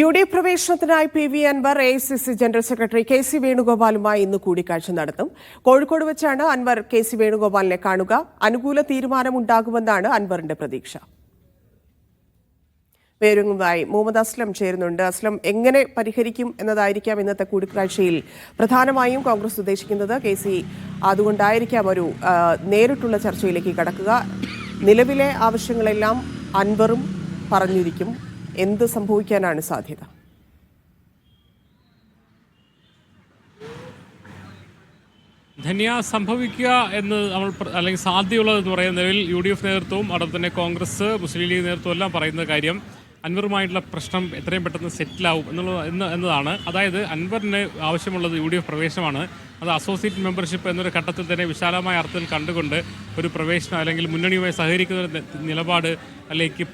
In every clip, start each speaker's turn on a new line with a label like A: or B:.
A: UDF പ്രവേശനത്തിനായി PV Anwar AICC general secretary KC വേണുഗോപാലുമായി ഇന്ന് കൂടിക്കാഴ്ച നടത്തും. കോഴിക്കോട് വെച്ചാണ് അൻവർ KC വേണുഗോപാലിനെ കാണുക. അനുകൂല തീരുമാനമുണ്ടാകുമെന്നാണ് അൻവറിന്റെ പ്രതീക്ഷ. വേരുമായി മുഹമ്മദ് അസ്ലം ചേരുന്നുണ്ട്. അസ്ലം, എങ്ങനെ പരിഹരിക്കും എന്നതായിരിക്കാം ഇന്നത്തെ കൂടിക്കാഴ്ചയിൽ പ്രധാനമായും കോൺഗ്രസ് ഉദ്ദേശിക്കുന്നത്. KC അതുകൊണ്ടായിരിക്കാം ഒരു നേരിട്ടുള്ള ചർച്ചയിലേക്ക് കടക്കുക. നിലവിലെ ആവശ്യങ്ങളെല്ലാം അൻവറും പറഞ്ഞിരിക്കും. എന്ത് സംഭവിക്കാനാണ് സാധ്യത?
B: ധന്യ, സംഭവിക്കുക എന്ന് നമ്മൾ അല്ലെങ്കിൽ സാധ്യതയുള്ളതെന്ന് പറയുന്ന നിലവിൽ UDF നേതൃത്വവും അവിടെ തന്നെ കോൺഗ്രസ്, മുസ്ലിം ലീഗ് നേതൃത്വം എല്ലാം പറയുന്ന കാര്യം അൻവറുമായിട്ടുള്ള പ്രശ്നം എത്രയും പെട്ടെന്ന് സെറ്റിലാവും എന്നതാണ്. അതായത് അൻവറിന് ആവശ്യമുള്ളത് UDF പ്രവേശനമാണ്. അത് അസോസിയേറ്റ് മെമ്പർഷിപ്പ് എന്നൊരു ഘട്ടത്തിൽ തന്നെ വിശാലമായ അർത്ഥത്തിൽ കണ്ടുകൊണ്ട് ഒരു പ്രവേശനം അല്ലെങ്കിൽ മുന്നണിയുമായി സഹകരിക്കുന്ന ഒരു നിലപാട് അല്ലെങ്കിൽ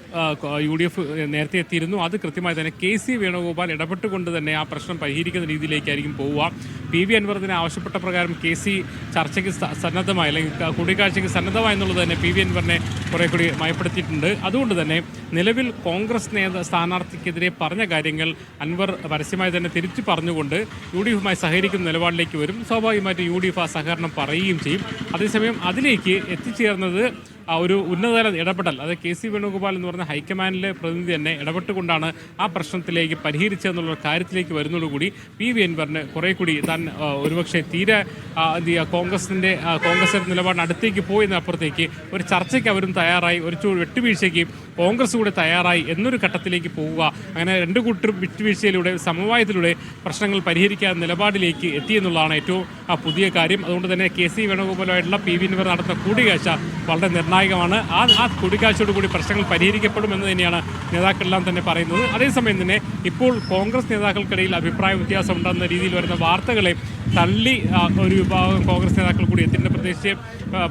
B: UDF നേരത്തെ എത്തിയിരുന്നു. അത് കൃത്യമായി തന്നെ KC വേണുഗോപാൽ ഇടപെട്ടുകൊണ്ട് തന്നെ ആ പ്രശ്നം പരിഹരിക്കുന്ന രീതിയിലേക്കായിരിക്കും പോവുക. PV അൻവറിനെ ആവശ്യപ്പെട്ട പ്രകാരം KC ചർച്ചയ്ക്ക് സന്നദ്ധമായി അല്ലെങ്കിൽ കൂടിക്കാഴ്ചയ്ക്ക് സന്നദ്ധമായി എന്നുള്ളത് തന്നെ PV അൻവറിനെ കുറെ കൂടി മയപ്പെടുത്തിയിട്ടുണ്ട്. അതുകൊണ്ട് തന്നെ നിലവിൽ കോൺഗ്രസ് സ്ഥാനാർത്ഥിക്കെതിരെ പറഞ്ഞ കാര്യങ്ങൾ അൻവർ പരസ്യമായി തന്നെ തിരിച്ചു പറഞ്ഞുകൊണ്ട് UDFുമായി സഹകരിക്കുന്ന നിലപാടിലേക്ക് വരും. സ്വാഭാവികമായിട്ട് UDF ആ സഹകരണം പറയുകയും ചെയ്യും. അതേസമയം അതിലേക്ക് എത്തിച്ചേർന്നത് ഒരു ഉന്നതതല ഇടപെടൽ, അത് KC വേണുഗോപാൽ എന്ന് പറഞ്ഞ ഹൈക്കമാൻഡിലെ പ്രതിനിധി തന്നെ ഇടപെട്ടുകൊണ്ടാണ് ആ പ്രശ്നത്തിലേക്ക് പരിഹരിച്ചതെന്നുള്ള കാര്യത്തിലേക്ക് വരുന്നതോടുകൂടി PV അൻവറിന് കുറെ കൂടി താൻ ഒരുപക്ഷെ തീരെ കോൺഗ്രസിൻ്റെ നിലപാടിന് അടുത്തേക്ക് പോയതിനപ്പുറത്തേക്ക് ഒരു ചർച്ചയ്ക്ക് അവരും തയ്യാറായി, ഒരു വെട്ടുവീഴ്ചയ്ക്ക് കോൺഗ്രസ് കൂടെ തയ്യാറായി എന്നൊരു ഘട്ടത്തിലേക്ക് പോവുക. അങ്ങനെ രണ്ടു കൂട്ടരും വിട്ടുവീഴ്ചയിലൂടെ സമവായത്തിലൂടെ പ്രശ്നങ്ങൾ പരിഹരിക്കാൻ നിലപാടിലേക്ക് എത്തിയെന്നുള്ളതാണ് ഏറ്റവും പുതിയ കാര്യം. അതുകൊണ്ട് തന്നെ KC വേണുഗോപാലുമായിട്ടുള്ള PV അൻവർ നടത്തുന്ന കൂടിക്കാഴ്ച വളരെ നിർണായകമാണ്. ആ കൂടിക്കാഴ്ചയോടുകൂടി പ്രശ്നങ്ങൾ പരിഹരിക്കപ്പെടുമെന്ന് തന്നെയാണ് നേതാക്കളെല്ലാം തന്നെ പറയുന്നത്. അതേസമയം തന്നെ ഇപ്പോൾ കോൺഗ്രസ് നേതാക്കൾക്കിടയിൽ അഭിപ്രായ വ്യത്യാസം ഉണ്ടാകുന്ന രീതിയിൽ വരുന്ന വാർത്തകളെ തള്ളി ഒരു വിഭാഗം കോൺഗ്രസ് നേതാക്കൾ കൂടി എത്തിൻ്റെ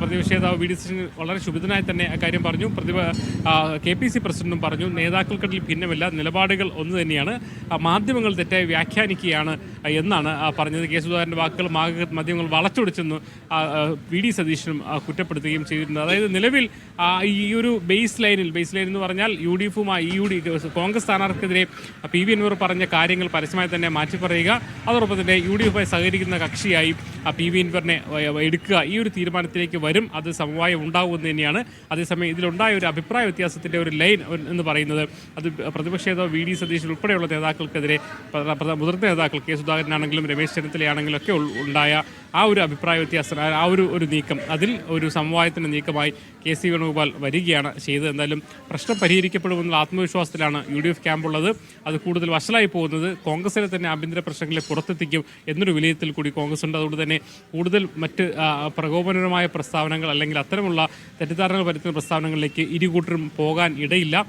B: പ്രതിപക്ഷ നേതാവ് VD സതീശൻ വളരെ ശുഭിതനായി തന്നെ അക്കാര്യം പറഞ്ഞു. KPC പ്രസിഡന്റും പറഞ്ഞു, നേതാക്കൾക്കിടയിൽ ഭിന്നമില്ല, നിലപാടുകൾ ഒന്ന് തന്നെയാണ്, മാധ്യമങ്ങൾ തെറ്റായി വ്യാഖ്യാനിക്കുകയാണ് എന്നാണ് പറഞ്ഞത്. കെ സുധാകരൻ്റെ വാക്കുകൾ മാധ്യമങ്ങൾ വളച്ചൊടിച്ചെന്ന് VD സതീശനും കുറ്റപ്പെടുത്തുകയും ചെയ്തിട്ടുണ്ട്. അതായത് നിലവിൽ ഈ ഒരു ബേസ് ലൈൻ എന്ന് പറഞ്ഞാൽ UDFുമായി കോൺഗ്രസ് സ്ഥാനാർത്ഥിക്കെതിരെ PV അൻവർ പറഞ്ഞ കാര്യങ്ങൾ പരസ്യമായി തന്നെ മാറ്റിപ്പറയുക, അതോടൊപ്പം തന്നെ UDFുമായി സഹകരിക്കുന്ന കക്ഷിയായി PV അൻവറിനെ എടുക്കുക, ഈ ഒരു തീരുമാനത്തിലേക്ക് വരും. അത് സമവായം ഉണ്ടാകുമെന്ന് തന്നെയാണ്. അതേസമയം ഇതിലുണ്ടായ ഒരു അഭിപ്രായ വ്യത്യാസത്തിൻ്റെ ഒരു ലൈൻ എന്ന് പറയുന്നത് അത് പ്രതിപക്ഷ നേതാവ് VD സതീശൻ ഉൾപ്പെടെയുള്ള നേതാക്കൾക്കെതിരെ മുതിർന്ന നേതാക്കൾ കെ സുധാകരനാണെങ്കിലും രമേശ് ചെന്നിത്തലയാണെങ്കിലും ഒക്കെ ഉണ്ടായ ആ ഒരു അഭിപ്രായ വ്യത്യാസം, ആ ഒരു നീക്കം, അതിൽ ഒരു സമവായത്തിൻ്റെ നീക്കമായി KC വേണുഗോപാൽ വരികയാണ് ചെയ്തത്. എന്തായാലും പ്രശ്നം പരിഹരിക്കപ്പെടുമെന്നുള്ള ആത്മവിശ്വാസത്തിലാണ് UDF ക്യാമ്പുള്ളത്. അത് കൂടുതൽ വഷളായി പോകുന്നത് കോൺഗ്രസിലെ തന്നെ ആഭ്യന്തര പ്രശ്നങ്ങളെ പുറത്തെത്തിക്കും എന്നൊരു വിലയിരുത്തൽ കൂടി കോൺഗ്രസ് ഉണ്ട്. അതുകൊണ്ട് തന്നെ കൂടുതൽ മറ്റ് പ്രകോപനപരമായ പ്രസ്താവനകൾ അല്ലെങ്കിൽ അത്തരമുള്ള തെറ്റിദ്ധാരണകൾ വരുത്തുന്ന പ്രസ്താവനകളിലേക്ക് ഇരുകൂട്ടരും പോകാൻ ഇടയില്ല.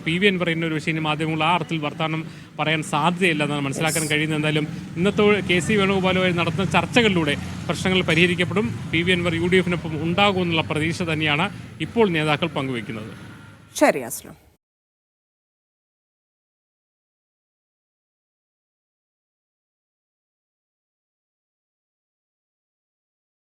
B: PV അൻവർ എന്ന ഒരു വിഷയം മാധ്യമങ്ങൾ ആ അർത്ഥത്തിൽ വർത്തമാനം പറയാൻ സാധ്യതയില്ല എന്നാണ് മനസ്സിലാക്കാൻ കഴിയുന്നത്. എന്തായാലും ഇന്നത്തെ KC വേണുഗോപാലുമായി നടത്തുന്ന ചർച്ചകളിലൂടെ പ്രശ്നങ്ങൾ പരിഹരിക്കപ്പെടും. PV അൻവർ UDFിനൊപ്പം ഉണ്ടാകുമെന്നുള്ള പ്രതീക്ഷ തന്നെയാണ് ഇപ്പോൾ നേതാക്കൾ പങ്കുവയ്ക്കുന്നത്.
A: ശരി അസ്ലം.